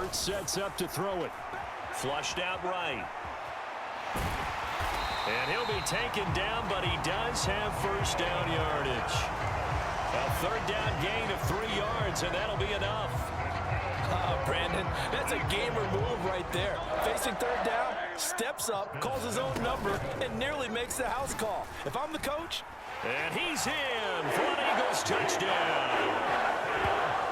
Hurts sets up to throw it. Flushed out right. And he'll be taken down, but he does have first down yardage. A third down gain of 3 yards, and that'll be enough. Brandon, that's a gamer move right there. Facing third down, steps up, calls his own number, and nearly makes the house call. If I'm the coach. And he's in for an Eagles touchdown.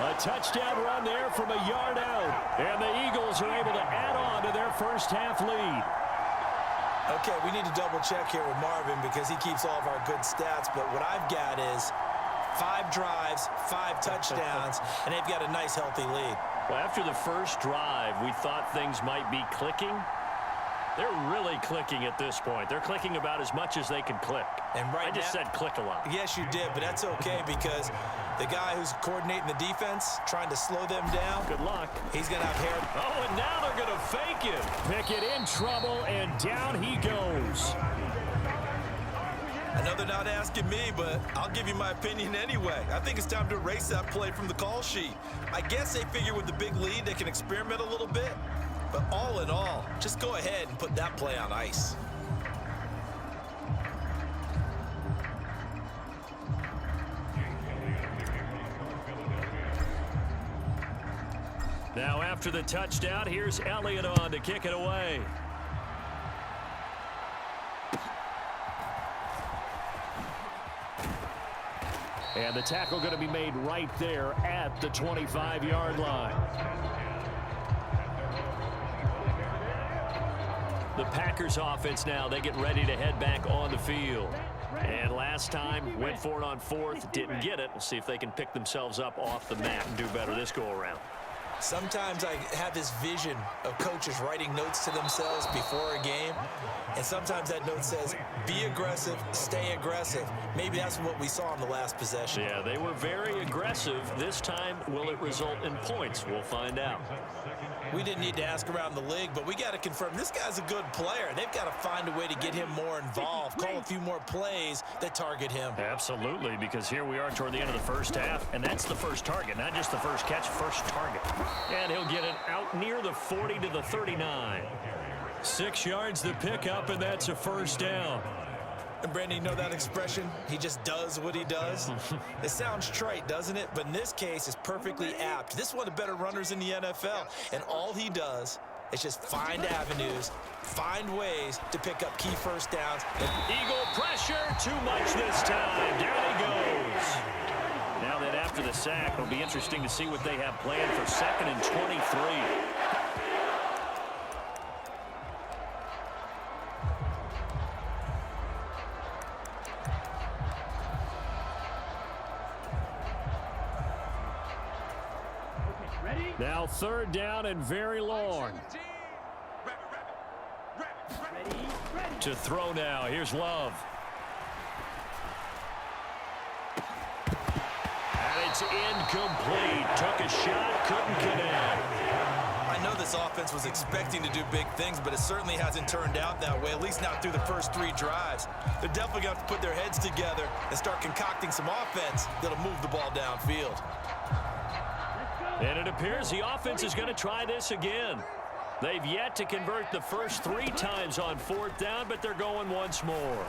A touchdown run there from a yard out. And the Eagles are able to add on to their first half lead. Okay, we need to double check here with Marvin because he keeps all of our good stats. But what I've got is 5 drives, 5 touchdowns, and they've got a nice healthy lead. Well, after the first drive, we thought things might be clicking. They're really clicking at this point. They're clicking about as much as they can click. And right I just said click a lot. Yes, you did, but that's okay because the guy who's coordinating the defense, trying to slow them down. Good luck. He's going to have hair. Oh, and now they're going to fake it. Pickett in trouble, and down he goes. I know they're not asking me, but I'll give you my opinion anyway. I think it's time to erase that play from the call sheet. I guess they figure with the big lead they can experiment a little bit. But all in all, just go ahead and put that play on ice. Now after the touchdown, here's Elliott on to kick it away. And the tackle going to be made right there at the 25-yard line. The Packers offense now, they get ready to head back on the field. And last time, went for it on 4th, didn't get it. We'll see if they can pick themselves up off the mat and do better this go-around. Sometimes I have this vision of coaches writing notes to themselves before a game, and sometimes that note says, be aggressive, stay aggressive. Maybe that's what we saw in the last possession. Yeah, they were very aggressive. This time, will it result in points? We'll find out. We didn't need to ask around the league, but we got to confirm this guy's a good player. They've got to find a way to get him more involved, call a few more plays that target him. Absolutely, because here we are toward the end of the first half, and that's the first target, not just the first catch, first target. And he'll get it out near the 40 to the 39. 6 yards the pickup, and that's a first down. And Brandon, you know that expression? He just does what he does. It sounds trite, doesn't it? But in this case, it's perfectly apt. This is one of the better runners in the NFL. And all he does is just find avenues, find ways to pick up key first downs. Eagle pressure, too much this time. Down he goes. Now that after the sack, it'll be interesting to see what they have planned for 2nd and 23. Now 3rd down and very long. To throw now, here's Love. And it's incomplete. Took a shot, couldn't connect. I know this offense was expecting to do big things, but it certainly hasn't turned out that way, at least not through the first 3 drives. They're definitely going to have to put their heads together and start concocting some offense that'll move the ball downfield. And it appears the offense is going to try this again. They've yet to convert the first 3 times on 4th down, but they're going once more.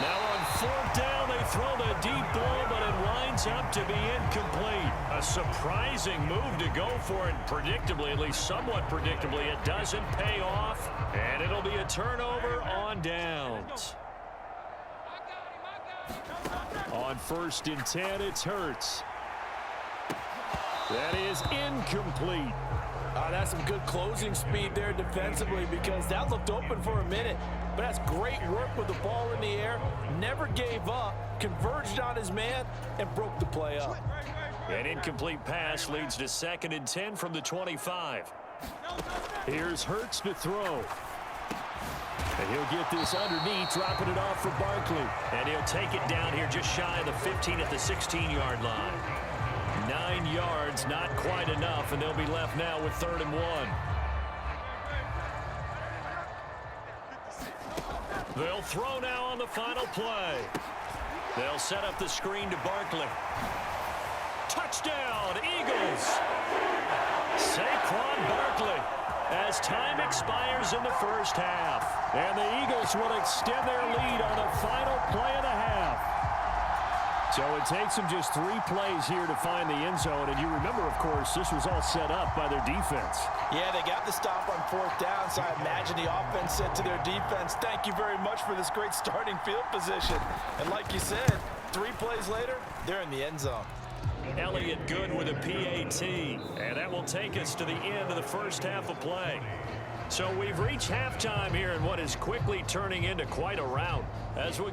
Now on 4th down, they throw the deep ball, but it winds up to be incomplete. A surprising move to go for it. Predictably, at least somewhat predictably, it doesn't pay off, and it'll be a turnover on downs. On 1st and 10, it's Hurts. That is incomplete. That's some good closing speed there defensively because that looked open for a minute. But that's great work with the ball in the air. Never gave up, converged on his man, and broke the play up. An incomplete pass leads to 2nd and 10 from the 25. Here's Hurts to throw. And he'll get this underneath, dropping it off for Barkley. And he'll take it down here just shy of the 15 at the 16-yard line. 9 yards, not quite enough, and they'll be left now with 3rd and 1. They'll throw now on the final play. They'll set up the screen to Barkley. Touchdown, Eagles! Saquon Barkley as time expires in the first half. And the Eagles will extend their lead on the final play of the half. So it takes them just 3 plays here to find the end zone. And you remember, of course, this was all set up by their defense. Yeah, they got the stop on 4th down, so I imagine the offense said to their defense, thank you very much for this great starting field position. And like you said, 3 plays later, they're in the end zone. Elliott Good with a PAT. And that will take us to the end of the first half of play. So we've reached halftime here in what is quickly turning into quite a rout. As we